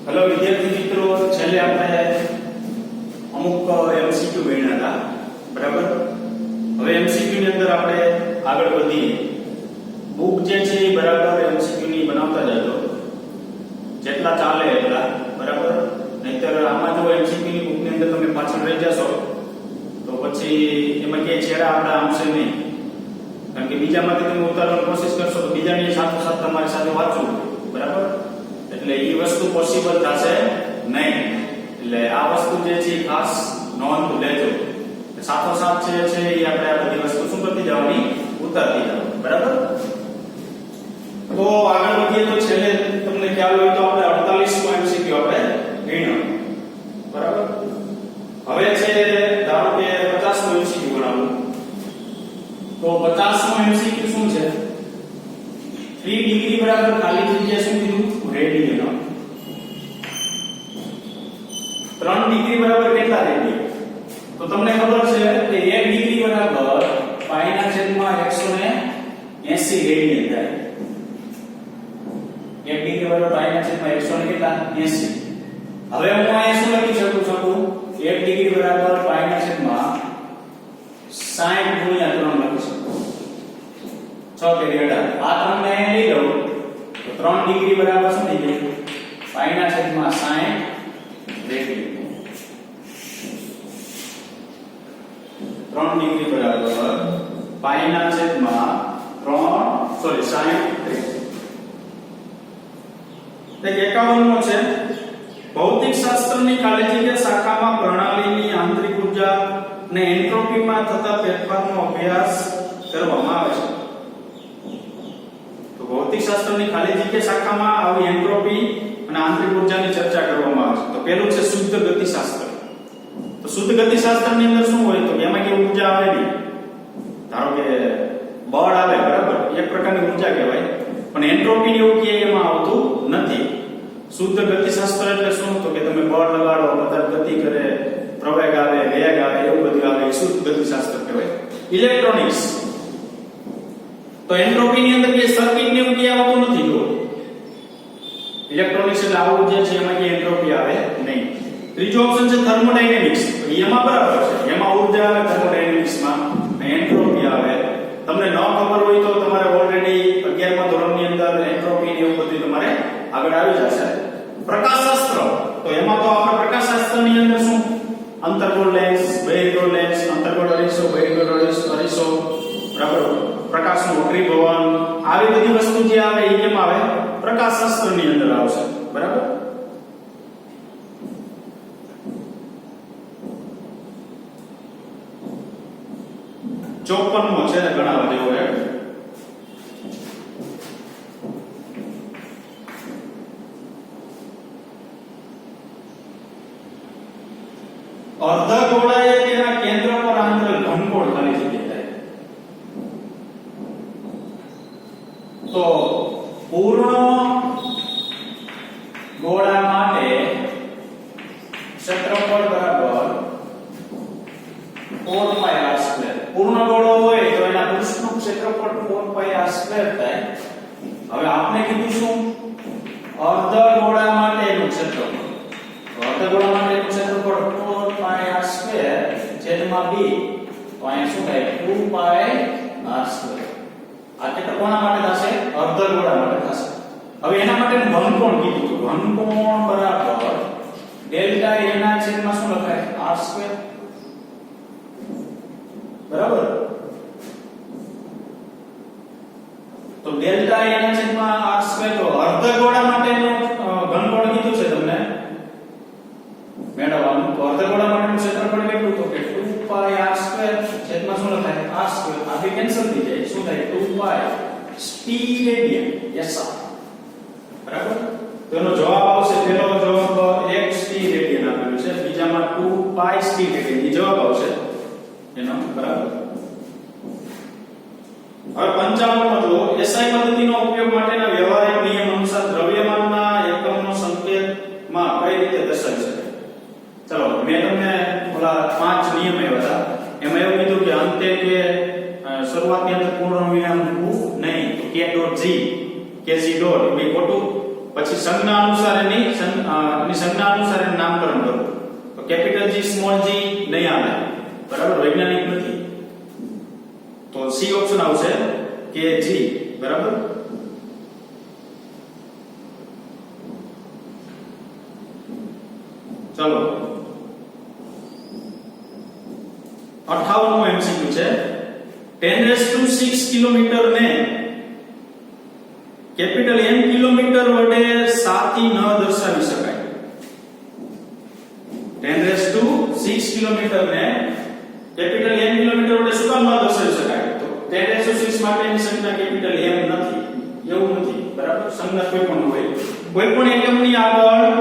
Hello विद्यार्थी मित्रों, छेल्ले આપણે અમુક એમસીક્યુ ભણ્યા હતા, બરાબર। હવે એમસીક્યુ ની અંદર આપણે આગળ વધીએ। બુક જે છે એ બરાબર એમસીક્યુ ની બનાવતા જજો, જેટલા ચાલે એટલા, બરાબર। નહીતર આમાં જો એમસીક્યુ ની બુક ની અંદર તમે પાછળ રહી જશો તો પછી એમાં કે છેડા આપણે આમશે નહીં, કારણ કે બીજામાંથી તમે ઉતારવાની કોશિશ કરશો તો બીજાની સાથે સાથે તમારી સાથે વાંચવું, બરાબર। એટલે એ વસ્તુ પોસિબલ થશે નહીં, એટલે આ વસ્તુ જે છે ખાસ નોંધ લેજો। સાથોસાથ છે એ આપણે આ બધી વસ્તુ શું કરતી જવાની, ઉતારતી જવાની, બરાબર। તો આગળ વધીએ તો છેલ્લે તમને ખ્યાલ હોય તો આપણે 48 એમસીક્યુ આપણે ગણ્યો, બરાબર। હવે છે ધારો કે 50 એમસીક્યુ ગણાવું, તો 50 એમસીક્યુ શું છે? 3 ડિગ્રી બરાબર ખાલી જગ્યા શું કીધું? રેડિયન। 3 ડિગ્રી બરાબર કેટલા રેડિયન? તો તમને ખબર છે કે 1 ડિગ્રી બરાબર પાઈ ના છેદમાં 180 રેડિયન થાય। 1 ડિગ્રી બરાબર પાઈ ના છેદમાં 180। હવે હું અહીંયા શું લખી શકું છું? 1 ડિગ્રી બરાબર પાઈ ના છેદમાં 60 ગુણ્યા 3 લખી શકું, 6 કે 18। આ 3 ને અહીં લઈ લઉં તો 3 ડિગ્રી બરાબર શું થઈ જાય? પાઈ ના છેદમાં 60 રેડિયન। 3 ડિગ્રી બરાબર પાઈ ના છેદમાં 60 રેડિયન। 51મો છે, ભૌતિક શાસ્ત્રની ખાલી જગ્યા શાખામાં પ્રણાલીની આંતરિક ઊર્જા અને એન્ટ્રોપીમાં થતા ફેરફારનો અભ્યાસ કરવામાં આવે છે। તો ભૌતિક શાસ્ત્રની ખાલી જગ્યા શાખામાં આવી એન્ટ્રોપી અને આંતરિક ઊર્જાની ચર્ચા કરવામાં આવે છે। તો પહેલું છે શુદ્ધ ગતિશાસ્ત્ર। તો શુદ્ધ ગતિશાસ્ત્રની અંદર શું હોય? તો એમાં કે ઊર્જા આવે નહીં, ધારો કે બળ આવે, બરાબર, એક પ્રકારની ઊર્જા કહેવાય, પણ એન્ટ્રોપી એવું કે એમાં આવતું નથી। શુદ્ધ ગતિશાસ્ત્ર એટલે શું? તો કે તમે બળ લગાડો, પદાર્થ ગતિ કરે, પ્રવેગ આવે, વેગ આવે, એવું બધું આવે, એ શુદ્ધ ગતિશાસ્ત્ર કહેવાય। ઇલેક્ટ્રોનિક્સ, તો એન્ટ્રોપી ની અંદર કે સર્કિટ ને એવું કે આવતું નથી। જો ઇલેક્ટ્રોનિક્સ એટલે આવું જે છે એમાં કે એન્ટ્રોપી આવે નહીં। ત્રીજો ઓપ્શન છે થર્મોડાયનેમિક્સ, તો એમાં બરાબર છે, એમાં ઊર્જા આવે થર્મોડાયનેમિક્સમાં, એન્ટ્રોપી આવે। તમને ન ખબર હોય તો તમારે ઓલરેડી 11મા ધોરણની અંદર એન્ટ્રોપી ને એવું બધું તમારે આગળ આવી જશે। પ્રકાશશાસ્ત્ર, તો એમાં તો આપણે પ્રકાશશાસ્ત્રની અંદર શું? અંતર્ગોળ લેન્સ, બહિર્ગોળ લેન્સ, અંતર્ગોળ અરીસો, બહિર્ગોળ અરીસો, બરાબર, પ્રકાશનું વક્રીભવન, આવી બધી વસ્તુ જે આવે એ કેમ આવે? પ્રકાશશાસ્ત્રની અંદર આવશે, બરાબર। ચોપનમો છે ને ગણાવા જેવો છે, અર્ધગોળાએ તેના કેન્દ્ર પર આંતર ઘનકોણ ખાલી જગ્યા થાય। તો પૂર્ણ ગોળા માટે ક્ષેત્રફળ બરાબર 4πr²। પૂર્ણ ગોળો હોય તો એના પૃષ્ઠનું ક્ષેત્રફળ 4πr² થાય। હવે આપણે કીધું શું? અર્ધગોળા માટેનું ક્ષેત્રફળ, તો અર્ધગોળા માટેનું ક્ષેત્રફળ 4πr² છેદમાં b, તો અહીંયા શું થાય? 2πr²। આ કેટલા કોના માટે થશે? અર્ધગોળા માટે થશે। હવે એના માટે ઘનકોણ કીધું, તો ઘનકોણ બરાબર ડેલ્ટા a ના છેદમાં શું લખાય? r², બરાબર। તો ડેલ્ટા a ના છેદમાં r², તો અર્ધગોળા માટેનું ઘનકોણ કીધું છે તમને મેળવવાનું, તો અર્ધગોળા માટેનું ક્ષેત્રફળ કેટલું? તો કે 2πr² છેદમાં શું લખાય? r²। આ બે કેન્સલ થઈ જાય, શું થાય? 2π st રેડિયન, યસ સર, બરાબર। તો એનો જવાબ આવશે, પહેલો જવાબ 1 st રેડિયન આપેલું છે, બીજામાં 2π st રેડિયન, એ જવાબ આવશે એનો, બરાબર। હવે 55મો જો, એસઆઈ પદ્ધતિનો ઉપયોગ માટેના વ્યવહારિક નિયમ અનુસાર દ્રવ્યમાનના એકમનો સંકેતમાં કઈ રીતે દર્શાવી શકાય? ચલો, મેં તમને ઓલા 5 નિયમ આપ્યા હતા, એમાં એવું કીધું કે અંતે કે શરૂઆતની અંદર પૂર્ણ વિરામ મૂકવું નહીં, તો k.g kg ડોટ એ ખોટું, પછી સંજ્ઞા અનુસાર એની સંજ્ઞા અનુસાર એનું નામકરણ કરો. તો કેપિટલ G સ્મોલ g નહીં આવે, બરાબર, વૈજ્ઞાનિક નથી. તો સી ઓપ્શન આવશે કે G, બરાબર. ચલો 58મો એમસીક્યુ છે. 10⁶ કિલોમીટર ને કેપિટલ M કિલોમીટર વડે સાથી ન દર્શાવી શકાય. 10⁶ કિલોમીટર ને કેપિટલ M કિલોમીટર વડે શું કામ ન દર્શાવી શકાય? તો 10⁶ માટેની સંખ્યા કેપિટલ M નથી, એવું નથી, બરાબર. સંખ્યા કોઈ પણ હોય, કોઈ પણ એકમની આગળ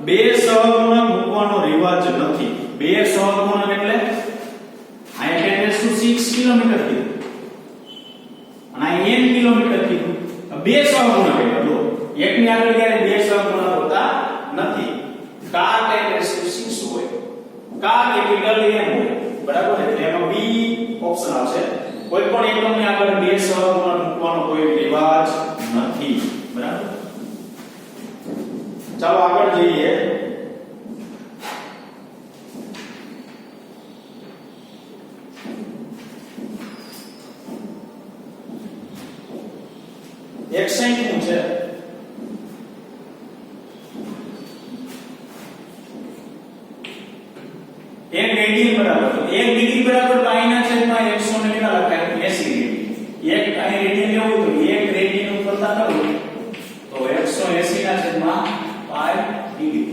બે સહગુણક મૂકવાનો રિવાજ નથી. બે સહગુણક એટલે અહીંયા 10⁶ કિલોમીટર કીધું અને અહીંયા n કિલોમીટર કીધું. બે સહગુણક એટલે જો એકની આગળ ક્યારે બે સહગુણક હોતા નથી. કા 10⁶ હોય, કા કેપિટલ M હોય, બરાબર. એટલે એમાં બી ઓપ્શન આવશે. કોઈ પણ એકમની આગળ બે સહગુણક મૂકવાનો કોઈ રિવાજ નથી, બરાબર. ચાલો આગળ જઈએ. એક 61 છે. એક રેડિયન બરાબર 1 ડિગ્રી બરાબર પાઈના છેદમાં 100 ને કેટલા લખાય? 80 ડિગ્રી. એક અહીં રેડિયન લેવું તો એક રેડિયન ઉપર કરતા કરું તો 180 ના છેદમાં પાઈ ડિગ્રી.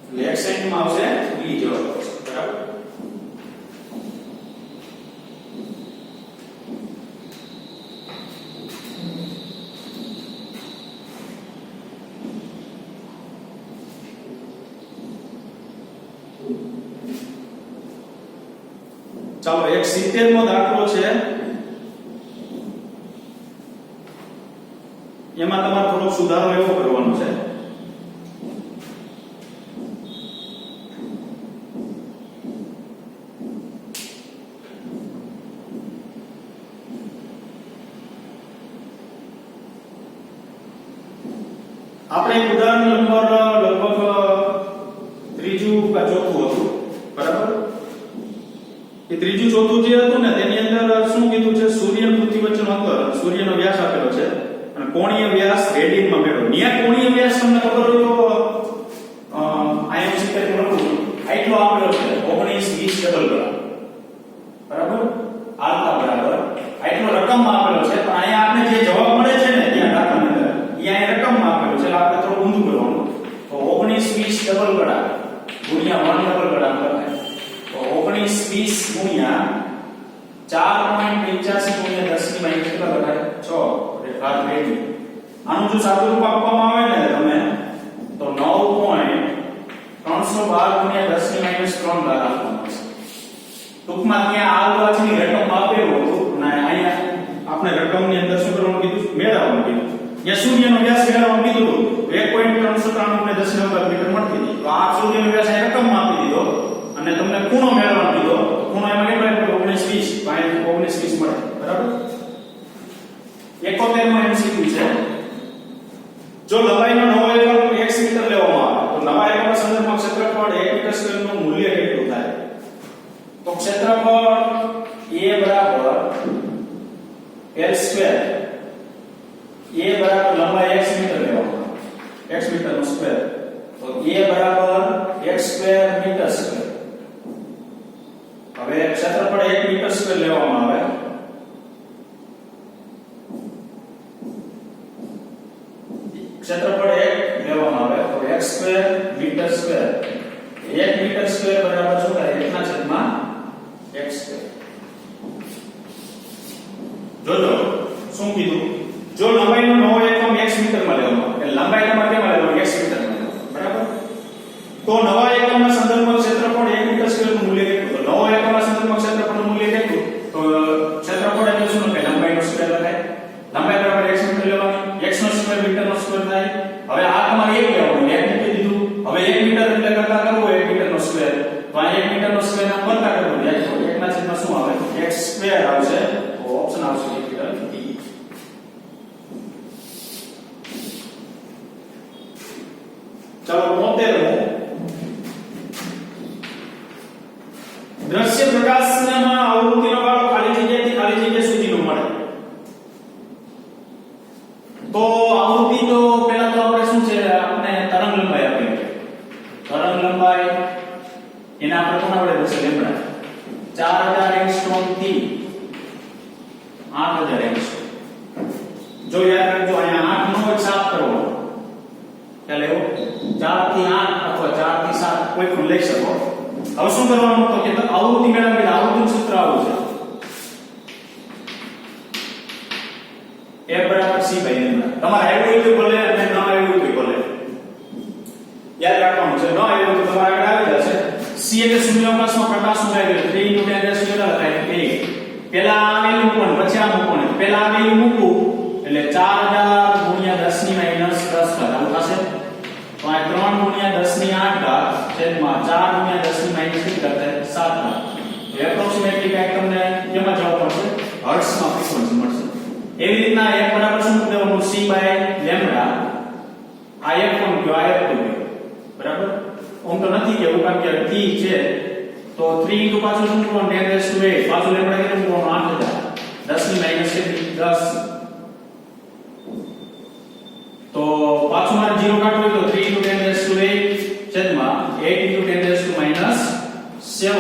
એટલે 61 માં આવશે બી જવાબ આવશે, બરાબર. ચાલો એક 70મો દાખલો છે. એમાં તમારે થોડો સુધારો એવો કરવાનો છે. આપણે ઉદાહરણ નંબર લગભગ ત્રીજું કે ચોથું હતું, બરાબર. એ ત્રીજું ચોથું જે હતું ને તેની અંદર શું કીધું છે? સૂર્ય અને પૃથ્વી વચ્ચેનો અંતર, સૂર્યનો વ્યાસ આપેલો છે અને કોણીય વ્યાસ રેડિયનમાં મેળવો. ન્યા કોણીય વ્યાસ તમને ખબર હોય તો આયમ સિસ્ટમ લખું આટલો આપેલો છે 19 20 ડબલ ગણા, બરાબર. આલ્ફા બરાબર આટલો રકમમાં આપેલો છે, પણ અહીંયા આપણે જે જવાબ મળે છે ને ત્યાં દાખલાની અંદર અહીંયા રકમમાં આપેલું છે, એટલે આપણે થોડું ઊંધું કરવાનું. તો 19 20 ડબલ ગણા ગુણ્યા 1 ડબલ ગણા લખાય. તો 19 20 ગુણ્યા 4.85 ગુણ્યા 10 ની માઈનસ કેટલા લખાય? 6. એટલે ઘાત રેડી. આનું જો સાદું રૂપ આપવામાં આવે ને તમે તો 9.312 ગુણ્યા 10 ની માઈનસ 3 ઘાત આપવામાં આવશે. ટૂંકમાં ત્યાં આ બાજુની રકમ આપેલું હતું અને અહીંયા આપણે રકમની અંદર શું કરવાનું કીધું? મેળવવાનું કીધું. જે સૂર્યનો વ્યાસ મેળવવાનું કીધું હતું 1.393 ગુણ્યા 10 ની ઘાત મીટર મળતી હતી. તો આ સૂર્યનો વ્યાસ અહીં રકમમાં આપી દીધો અને તમને ખૂણો મેળવવાનો કીધો. તો ખૂણો એમાં કેટલો આપ્યો? 19 20. તો અહીં 19 20 મળે, બરાબર. 71મો એમસીક્યુ છે. જો લંબાઈનો નવો એકમ x મીટર લેવામાં આવે તો નવા એકમના સંદર્ભમાં ક્ષેત્રફળ 1 મીટર સ્ક્વેરનું મૂલ્ય કેટલું થાય? તો ક્ષેત્રફળ A બરાબર L સ્ક્વેર, A બરાબર લંબાઈ x મીટર લેવામાં આવે, x મીટરનો સ્ક્વેર. તો A બરાબર x સ્ક્વેર મીટર સ્ક્વેર. હવે ક્ષેત્રફળ 1 મીટર સ્ક્વેર લેવામાં આવે ક્ષેત્રફળ 1 લેવામાં આવે તો x square metre square 1 metre square બરાબર શું થાય? 1 ના છેદમાં x સ્ક્વેર. જોજો શું કીધું? જો લંબાઈનો નવો એકમ x મીટરમાં લેવામાં આવે, એટલે લંબાઈ તમારે કેમાં લેવાનું? x મીટરમાં લેવાનું, બરાબર. તો નવા એકમના સંદર્ભમાં ક્ષેત્રફળ 1 મીટર સ્ક્વેરનું મૂલ્ય કેટલું? તો નવો એકમના સંદર્ભમાં ક્ષેત્રફળનું મૂલ્ય કેટલું? તો ક્ષેત્રફળ એટલે શું લખાય? લંબાઈનો સ્ક્વેર લખાય. લંબાઈ બરાબર x મીટર લેવાની, x નો સ્ક્વેર મીટરનો સ્ક્વેર થાય. હવે આ તમારે 1 લેવાનું, 1 મૂકી દીધું. હવે 1 મીટર એટલે કરતા કરવું 1 મીટરનો સ્ક્વેર. તો આ 1 મીટરનો સ્ક્વેર નામ કરતા કરવું 1 ના છેદમાં શું આવે? x સ્ક્વેર આવશે. તો ઓપ્શન આવશે કેપિટલ D. થી 8000 MC જો યાદ રાખજો અહીંયા 8 નો સાફ કરવો ચાલે 4 થી 8 અથવા 4 થી 7 કોઈ પણ લઈ શકો હવે શું કરવાનું તો કે આવૃત્તિ મેળવવી આવૃત્તિનું સૂત્ર આવું છે F બરાબર C ભાઈ તમારે આવ્યું હોય તો ભલે અને ન આવ્યું હોય તો ભલે યાદ રાખવાનું છે ન આવ્યું તો તમારે આગળ આવી જશે C એટલે શૂન્યાવકાશમાં પ્રકાશનું કાર્ય 3 * 10 કેટલા થાય 1 પહેલા આ વેલ્યુ મૂકવાનું પછી આ મૂકવાનું પહેલા આ વેલ્યુ મૂકવું એટલે 4000 * 10 ની માઈનસ 10 ઘાત આવું થશે તો આ 3 * 10 ની 8 ઘાત છેદમાં 4 * 10 ની માઈનસ કેટલા થાય 7 ઘાત એપ્રોક્સિમેટલી કાંઈક તમને કેમાં જવાબ મળશે હર્ટ્ઝમાં ફ્રીક્વન્સી મળશે એવી રીતના f બરાબર શું મૂકી દેવાનું c / લેમ્બડા આ f કોણ કયો આ f તો બરાબર ઓમ તો નથી કેવું કારણ કે t છે તો 3 * પાછું શું કરવાનું 10 પાછું લેમ્બડા કેટલું મૂકવાનું 8000 10 ની માઈનસ કેટલી 10 તો પાછું મારે 0 કાઢવું હોય તો 3 * 10 છેદમાં 8 * 10 - 7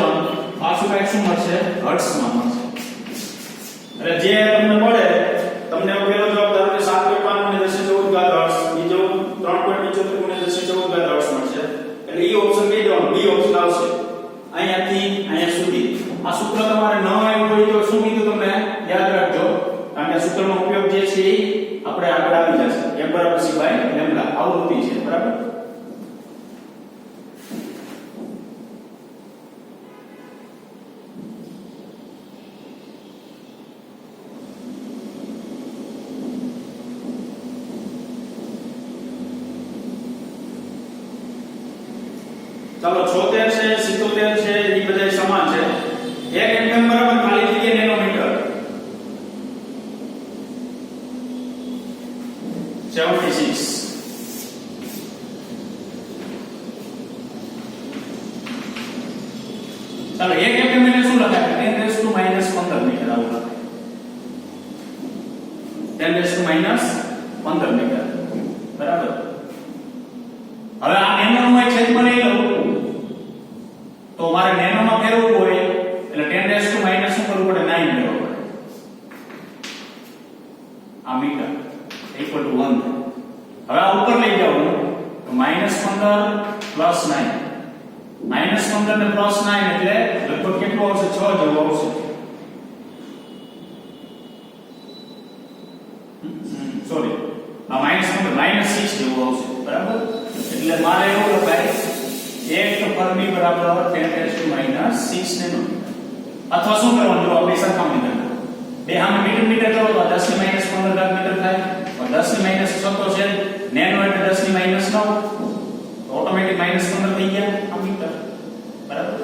પાછું કાંઈક શું મળશે હર્ટ્ઝમાં મળશે એટલે જે તમને મળે તમને પેલો જવાબ ધારો કે 7.5 * 10 14 હર્ટ્ઝ બીજો 3.75 * 10 14 હર્ટ્ઝ મળશે એટલે ઈ ઓપ્શન કઈ દેવાનો બી ઓપ્શન આવશે અહીંયાથી અહીંયા સુધી આ સૂત્ર તમારે ન આવ્યું હોય તો શું કીધું તમને યાદ રાખજો કારણ કે સૂત્રનો ઉપયોગ જે છે એ આપણે આગળ આવી જશે f બરાબર c / લેમ્બડા આવૃત્તિ છે બરાબર ચાલો 76 છે 77 છે એ બધા સમાન છે 1 એટમ બરાબર ખાલી જગ્યા નેનોમીટર 76 ચાલો 1 એટમ એટલે શું લખાય 10 - 15 મીટર આવું લખાય 10 - 15 મીટર બરાબર હવે આ નેનોનું એક છેદમાં લઈ લઉં તો મારે નેનોમાં ફેરવવું હોય એટલે 10 શું કરવું પડે 9 લેવું પડે આ મીટર = 1 હવે આ ઉપર લઈ જાવ તો -15 + 9 -15 ને +9 એટલે લગભગ કેટલું આવશે 6 જેવું આવશે સોરી આ -15 -6 જેવું આવશે બરાબર એટલે મારે એવું લખાય 1 ફર્મી બરાબર 10 - 6 નેનોમીટર અથવા શું કરવાનું જો આપણે સરખામણી કરીએ બે આમ મીટર કરો તો 10 ની -15 ઘાત મીટર થાય તો 10 ની -6 તો છે નેનો એટલે 10 ની -9 તો ઓટોમેટિક -15 થઈ ગયા આ મીટર બરાબર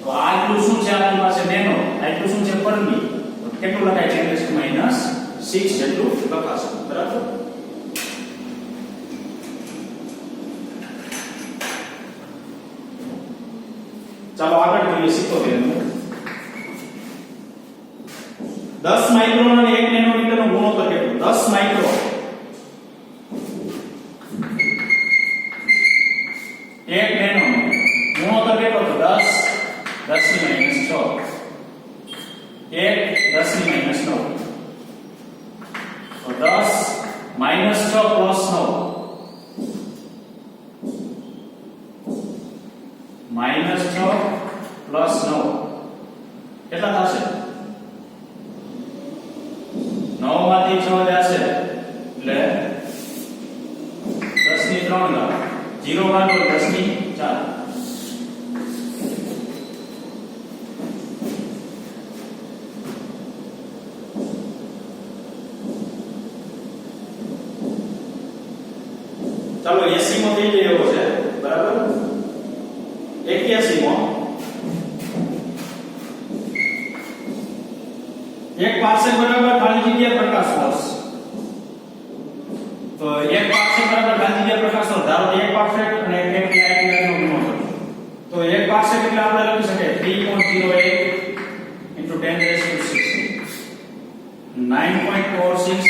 તો આટલું શું છે આપણી પાસે નેનો આટલું શું છે ફર્મી તો કેટલું લખાય 10 - 6 જેટલું લખાશે બરાબર ચાલો આગળ જોઈએ 77 નું 10 માઇક્રોન અને 1 નેનોમીટર નો ગુણોત્તર કેટલો 10 માઇક્રોન 1 નેનો ગુણોત્તર કેટલો તો 10 10 ની -6 1 10 ની -9 તો 10 -6 + 9 -6 + 9 કેટલા થશે 9 માંથી 6 જશે એટલે 10 ની 3 ઘાત 0 કાઢો 10 ની 4 ચાલો 80 માં થઈ જાય એવો છે બરાબર 81 માં 1 પાર્સેક બરાબર ખાલી જગ્યા પ્રકાશ વર્ષ તો 1 પાર્સેક બરાબર ખાલી જગ્યા પ્રકાશ વર્ષ ધારો કે 1 પાર્સેક અને 1 લાઇટ નો ગુણોત્તર તો 1 પાર્સેક એટલે આપણે લખી શકીએ 3.08 * 10⁻⁶ 9.46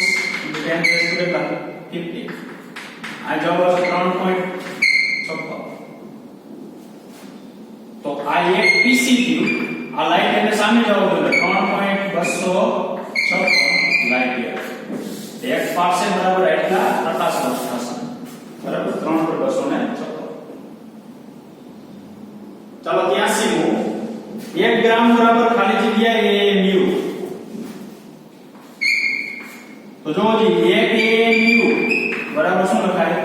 * 10⁻50 આ જવાબ આવશે 3.56 તો આ એક પીસી થયું આ લાઈટ એટલે સામે આવવું જોઈએ 3.256 લાઈટ યર. એક પાર્સેલ બરાબર એટલા પ્રકાશ વર્ષ થશે. બરાબર 3.256. ચાલો 83 1 ગ્રામ બરાબર ખાલી જગ્યા AMU. તો જો જી 1 AMU બરાબર શું લખાય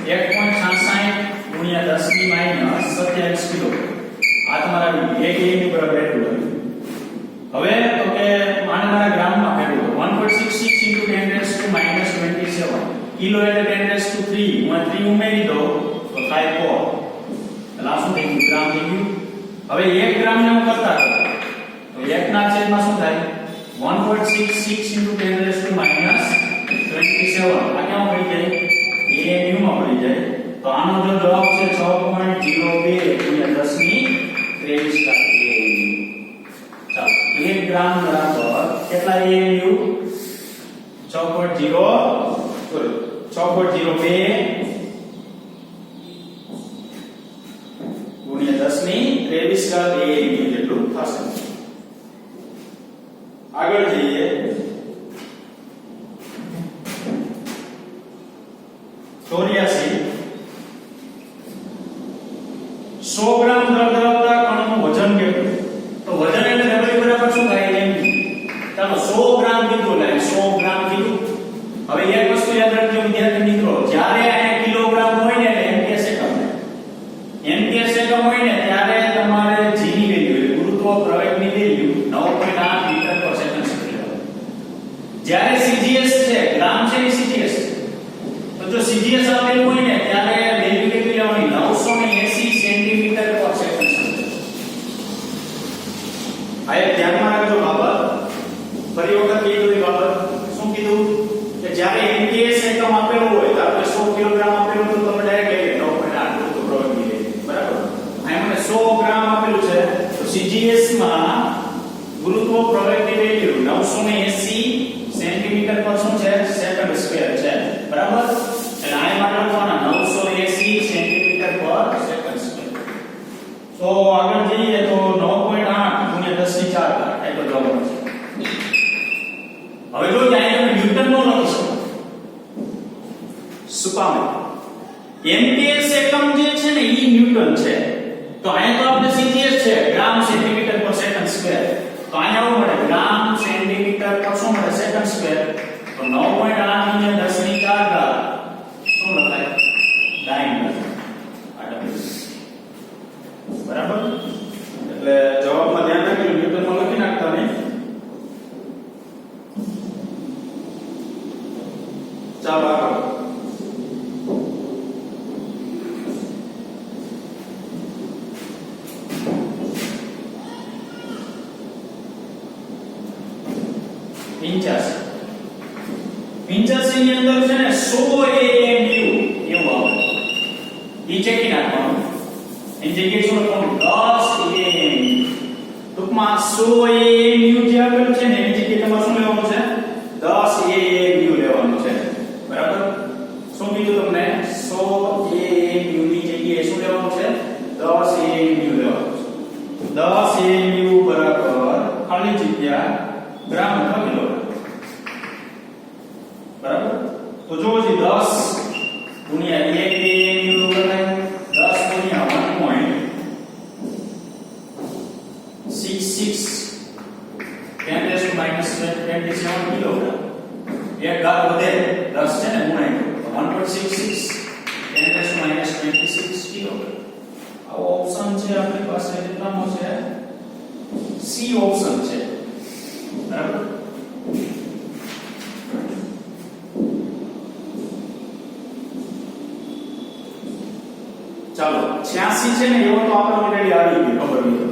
1.66 ગુણ્યા 10 ની માઈનસ 27 કિલો. આ તમારા 1 AMU બરાબર એટલું લખ્યું. હવે તો કે આને મારા ગ્રામમાં ફેરવો 1.66 into 10 raised to minus 27 kilo એટલે 10 raised to 3 હું 3 ઉમેરી દો તો થાય 4. એટલે આ શું થઈ ગયું ગ્રામ થઈ ગયું. હવે 1 ગ્રામ ને હું કરતા તો 1 ના છેદમાં શું થાય 1.66 into 10 raised to minus 27 આ કેમ પડી જાય AMU માં પડી જાય. તો આનો જો જવાબ છે 6.02 ગુણ્યા 10 ની 23 ઘાત AMU. ચાલો 1 ગ્રામ બરાબર કેટલા AMU 6.02 ગુણ્યા 10 ની 23 ઘાત AMU જેટલું થશે. આગળ જઈએ 84 100 ગ્રામ દર ધરાવતા કણનું વજન કેટલું. તો વજન એટલે W બરાબર શું થાય mg. ચાલો 100 ગ્રામ કીધું એટલે 100 ગ્રામ કીધું. હવે એક વસ્તુ યાદ રાખજો વિદ્યાર્થી મિત્રો, જ્યારે આ કિલોગ્રામ હોય ને એટલે MKS એકમ હોય ને ત્યારે તમારે g ની વેલ્યુ ગુરુત્વ પ્રવેગની વેલ્યુ 9.8 મીટર પર સેકન્ડ સ્ક્વેર. જ્યારે CGS છે ગ્રામ છે એ CGS છે. તો જો CGS આપેલું હોય ને ત્યારે વેલ્યુ કેટલી લેવાની 980 સેન્ટીમીટર પર સેકન્ડ સ્ક્વેર. આ એક ધ્યાનમાં રાખજો બાબત. ફરી વખત કીધું બાબત શું કીધું કે જ્યારે MKS એકમ આપેલું હોય તો આપણે 100 કિલોગ્રામ આપેલું તો તમે ડાયરેક્ટ લઈ લો 9.8 ગુરુત્વ પ્રવેગની વેલ્યુ. બરાબર. અહીં મને 100 ગ્રામ આપેલું છે તો CGS માં ગુરુત્વ પ્રવેગની વેલ્યુ 980 સેન્ટીમીટર પર શું છે સેકન્ડ સ્ક્વેર છે. બરાબર. એટલે આ માટે લખવાના 980 સેન્ટીમીટર પર સેકન્ડ સ્ક્વેર. તો આગળ જઈએ તો 9.8 ગુણ્યા 10 ની 4 ઘાત એટલો જવાબ મળશે. હવે જો ત્યાં તમે ન્યૂટન નો લખી શકો. શું કામ? MKS એકમ જે છે ને ઈ ન્યૂટન છે. તો અહીંયા તો આપણે CGS છે ગ્રામ સેન્ટીમીટર પર સેકન્ડ સ્ક્વેર. તો અહીંયા આવું મળે ગ્રામ સેન્ટીમીટર પર શું મળે સેકન્ડ સ્ક્વેર. તો 9.8 ગુણ્યા 10 ની 4 ઘાત શું લખાય ડાયમીટર. બરાબર. એટલે જવાબમાં ધ્યાન રાખજો ન્યૂટનમાં લખી નાખતા નહીં. ચાલો આગળ 85 ની અંદર છે ને 100 AMU એવું આવે. ઈ ચેકી નાખવાનું. એની જગ્યાએ શું લખવાનું 10 AMU. ટૂંકમાં 100 AMU જે આપેલું છે ને એની જગ્યાએ તમારે શું લેવાનું છે 10 AMU લેવાનું છે. બરાબર. શું કીધું તમને 100 AMU ની જગ્યાએ શું લેવાનું છે 10 AMU લેવાનું છે. 10 AMU બરાબર ખાલી જગ્યા ગ્રામ અથવા કિલોગ્રામ. બરાબર. તો જો છે 10 ગુણ્યા 1 AMU બરાબર 10 ગુણ્યા 1.66 10 to minus 27 કિલોગ્રામ. એક ઘાત વધે 10 છે ને ગુણાય તો 1.66 10 to minus 26 કિલોગ્રામ. આ ઓપ્શન છે આપણી પાસે કેટલામો છે સી ઓપ્શન છે. બરાબર. ચાલો 86 છે ને એવો તો આપણે ઓલરેડી આવી ગયો ખબર નહીં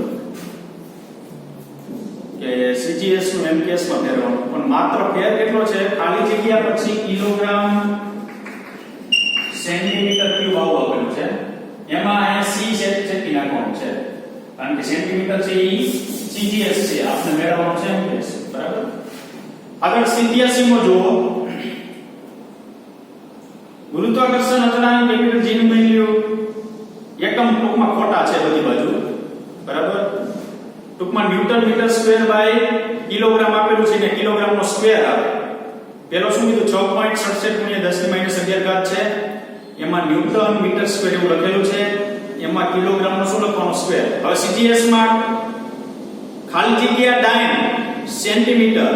કે CGS નું MKS માં ફેરવાનું. પણ માત્ર ફેર કેટલો છે ખાલી જગ્યા પછી કિલોગ્રામ સેન્ટીમીટર ક્યુબ આવું આપેલું છે. એમાં અહીંયા C ચેકી નાખવાનું છે કારણ કે સેન્ટીમીટર છે ઈ CGS છે આપણે મેળવવાનું છે MKS. બરાબર. આગળ 87 માં જુઓ ગુરુત્વાકર્ષણ અચળાંક કેપિટલ G નું વેલ્યુ એકમ ટૂંકમાં ખોટા છે બધી બાજુ. બરાબર. ટૂંકમાં newton metre square by kilogram આપેલું છે ને કિલોગ્રામનો સ્ક્વેર આવે. પેલો શું કીધું 6.67 × 10⁻11 છે. એમાં ન્યૂટન મીટર સ્ક્વેર એવું લખેલું છે. એમાં કિલોગ્રામનો શું લખવાનો સ્ક્વેર. હવે CGS માં ખાલી જગ્યા ડાયન સેન્ટીમીટર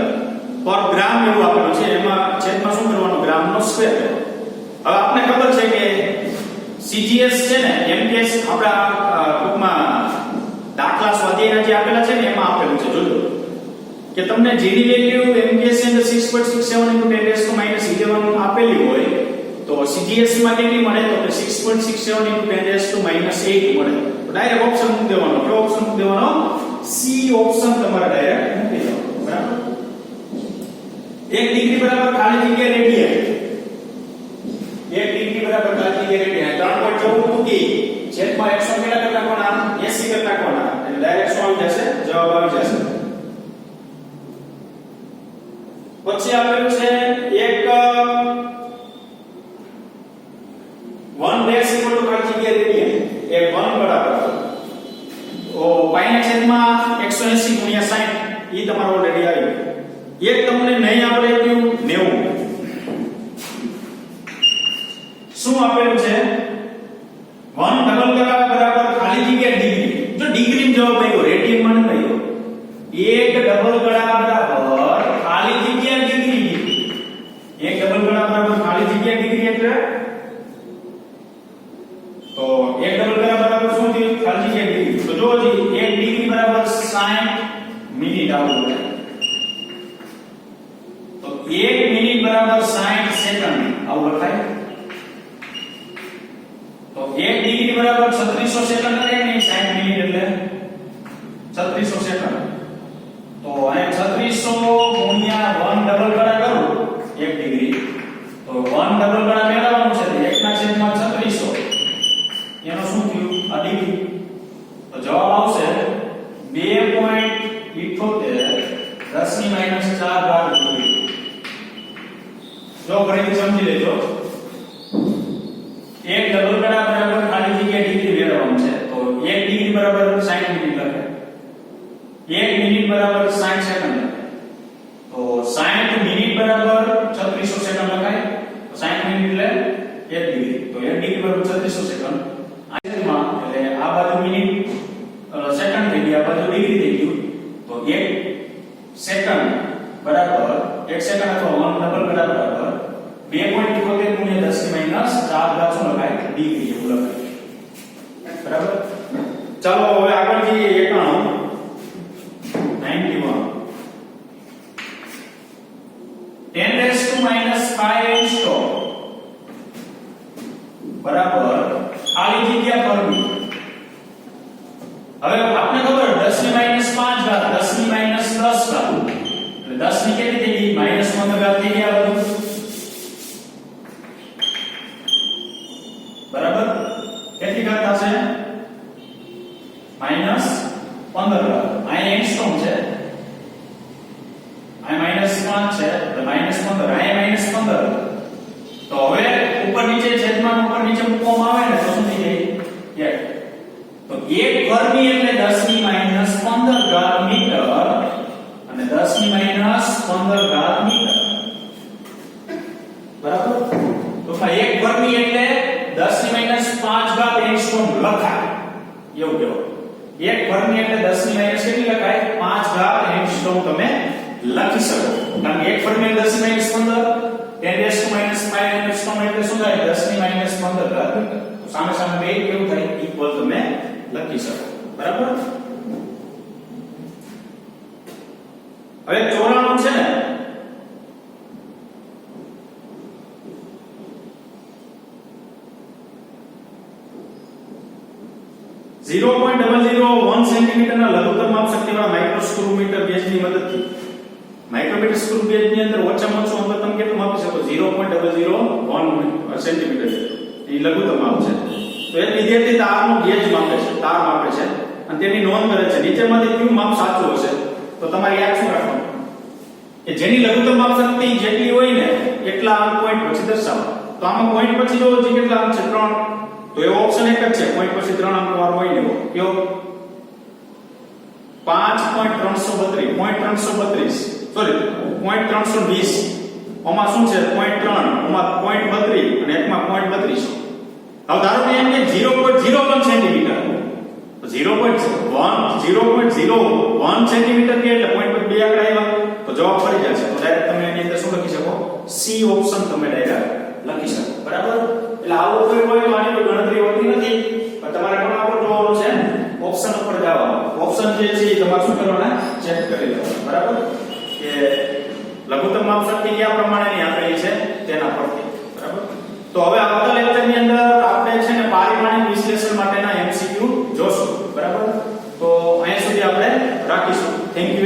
પર ગ્રામ એવું આપેલું છે. એમાં છેદમાં શું કરવાનું ગ્રામનો સ્ક્વેર. હવે આપને ખબર છે કે CGS છે ને MPS આપડા ટૂંકમાં દાખલા સ્વાધ્યાયના જે આપેલા છે ને એમાં આપેલું છે. જોજો કે તમને જેની વેલ્યુ MPS ની અંદર 6.67 × 10⁻11 આપેલી હોય તો CGS માં કેટલી મળે તો કે 6.67 × 10⁻8 મળે. તો ડાયરેક્ટ ઓપ્શન મૂકી દેવાનો. કયો ઓપ્શન મૂકી દેવાનો? સી ઓપ્શન તમારે ડાયરેક્ટ મૂકી દેવાનો. બરાબર. 1 ડિગ્રી બરાબર ખાલી જગ્યા રેડિયન. 1 ડિગ્રી બરાબર ખાલી જગ્યા રેડિયન. 3.14 મૂકી છેદમાં 100 કેટલા કરતા કોના 80 કરતા કોના એટલે ડાયરેક્ટ શું આવી જશે? જવાબ આવી જશે. પછી આપેલું છે એક 1 ડેશ ઇક્વલ ટુ ખાલી જગ્યા રેડિયન. એ 1 બરાબર તો પાઈના છેદમાં 180 × 60 ઈ તમારો ઓલરેડી આવી. એક તમને નહીં આપણે એટલું 90. શું આપેલું છે? 1 ડબલ કરાવે બરાબર ખાલી જગ્યા ડિગ્રી. જો ડિગ્રી નો જવાબ આવ્યો રેડિયન માં નહીં આવ્યો. 1 ડબલ ગણા બરાબર ખાલી જગ્યા ડિગ્રી. 1 ડબલ ગણા બરાબર ખાલી જગ્યા ડિગ્રી એટલે તો 1 ડબલ ગણા બરાબર શું થયું? ખાલી જગ્યા ડિગ્રી. તો જો 1 ડિગ્રી બરાબર 60 મિનિટ આવું પડે. તો 1 મિનિટ બરાબર 60 સેકન્ડ આવું લખાય. તો 1 ડિગ્રી બરાબર 3600 સેકન્ડ એટલે નહીં 60 મિનિટ એટલે 3600 સેકન્ડ. તો અહીં 3600 ગુણ્યા 1 ડબલ ગણા કરું 1 ડિગ્રી તો 1 ડબલ ગણા મેળવવાનું છે 1/3600 એનો શું થયું આ ડિગ્રી. તો જવાબ આવશે 2.78 10⁻⁴ ડિગ્રી. જો ફરીથી સમજી લેજો 1 ડબલ ગણા બરાબર ખાલી જગ્યા ડિગ્રી મેળવવાનું છે. તો 1 ડિગ્રી બરાબર 60 મિનિટ લખે. 1 મિનિટ બરાબર 60 સેકન્ડ. તો 60 મિનિટ બરાબર 3600 સેકન્ડ લખાય. તો 60 મિનિટ એટલે 1 ડિગ્રી. તો 1 ડિગ્રી બરાબર 3600 સેકન્ડ. આમાં એટલે આ બાજુ મિનિટ સેકન્ડ થઈ ગયા, આ બાજુ ડિગ્રી થઈ ગયું. તો 1 સેકન્ડ બરાબર 1 સેકન્ડ અથવા 1 ડબલ ગણા બરાબર 2.78 × 10⁻⁴ શું લખાય? ડિગ્રી એવું લખાય. બરાબર. ચાલો હવે આગળ જઈએ 91 10⁻⁵ એંગસ્ટ્રોમ બરાબર ખાલી જગ્યા ફરવી. હવે આપને ખબર 10⁻⁵ 10⁻10 એટલે 10 ની કેટલી થઈ ગઈ? -15 થઈ ગયા બધું. બરાબર. કેટલી ઘાત થશે? -15 ઘાત. અહીં એંગસ્ટ્રોમ છે, અહીં -5 છે એટલે -15. અહીં -15. તો હવે ઉપર નીચે છેદમાં ઉપર નીચે મૂકવામાં આવે ને તો શું થઈ જાય? 1. તો 1 ફર્મી એટલે 10⁻15 ઘાત મીટર અને 10⁻15 ઘાત મીટર. બરાબર. તો 1 ફર્મી એટલે 10⁻5 ઘાત એંગસ્ટ્રોમ લખાય એવું કેવો. 1 ફર્મી એટલે 10⁻ કેટલી લખાય? 5 ઘાત એંગસ્ટ્રોમ તમે લખી શકો. કારણ કે 1 ફર્મી એટલે 10⁻15 10⁻5 એંગસ્ટ્રોમ એટલે શું થાય? 10⁻15 ઘાત મીટર. તો સામે સામે બે કેવું થાય? ઇક્વલ તમે લખી શકો. બરાબર. હવે 94 છે ને 0.001 સેન્ટીમીટરના લઘુત્તમ માપ શક્તિવાળા માઇક્રોસ્ક્રૂમીટર ગેજની મદદથી માઇક્રોમીટર સ્ક્રૂ ગેજની અંદર ઓછામાં ઓછું અંતર તમે કેટલું માપી શકો? 0.001 સેન્ટીમીટર. એ લઘુત્તમ માપ છે. તો એક વિદ્યાર્થી તારનો ગેજ માપે છે, તાર માપે છે અને તેની નોંધ કરે છે. નીચેમાંથી કયું માપ સાચું હશે? તો તમારે યાદ શું રાખવાનું કે જેની લઘુત્તમ માપ શક્તિ જેટલી હોય ને એટલા અંક પોઈન્ટ પછી દર્શાવો. તો આમાં પોઈન્ટ પછી જો કેટલા અંક છે? 3. તો એવો ઓપ્શન એક જ છે, પોઈન્ટ પછી 3 અંક વાળો હોય ને એવો. કયો? 5.332 સોરી 0.320 આમાં શું છે 0.3 આમાં 0.32 અને એકમાં 0.32 હવે ધારો કે એમ કે 0.01 સેન્ટીમીટર તો 0.01 સેન્ટીમીટર કે એટલે 0.2 આંકડા આવ્યા તો જવાબ પડી જશે તો ડાયરેક્ટ તમે એની અંદર શું લખી શકો સી ઓપ્શન તમે ડાયરેક્ટ લખી શકો બરાબર એટલે આવું કોઈ હોય તો આની કોઈ ગણતરી હોતી નથી પણ તમારે કોના પર જોવાનું છે ઓપ્શન ઉપર જવાનું ઓપ્શન જે છે એ તમારે શું કરવાના ચેક કરી લેવાના બરાબર કે લઘુત્તમ માપશક્તિ કયા પ્રમાણેની આપેલી છે તેના પરથી બરાબર તો હવે આવતા લેક્ચરની અંદર આપણે છે ને પારિમાણિક વિશ્લેષણ માટેના MCQ જોશું બરાબર તો અહીંયા સુધી આપણે રાખીશું થેન્ક યુ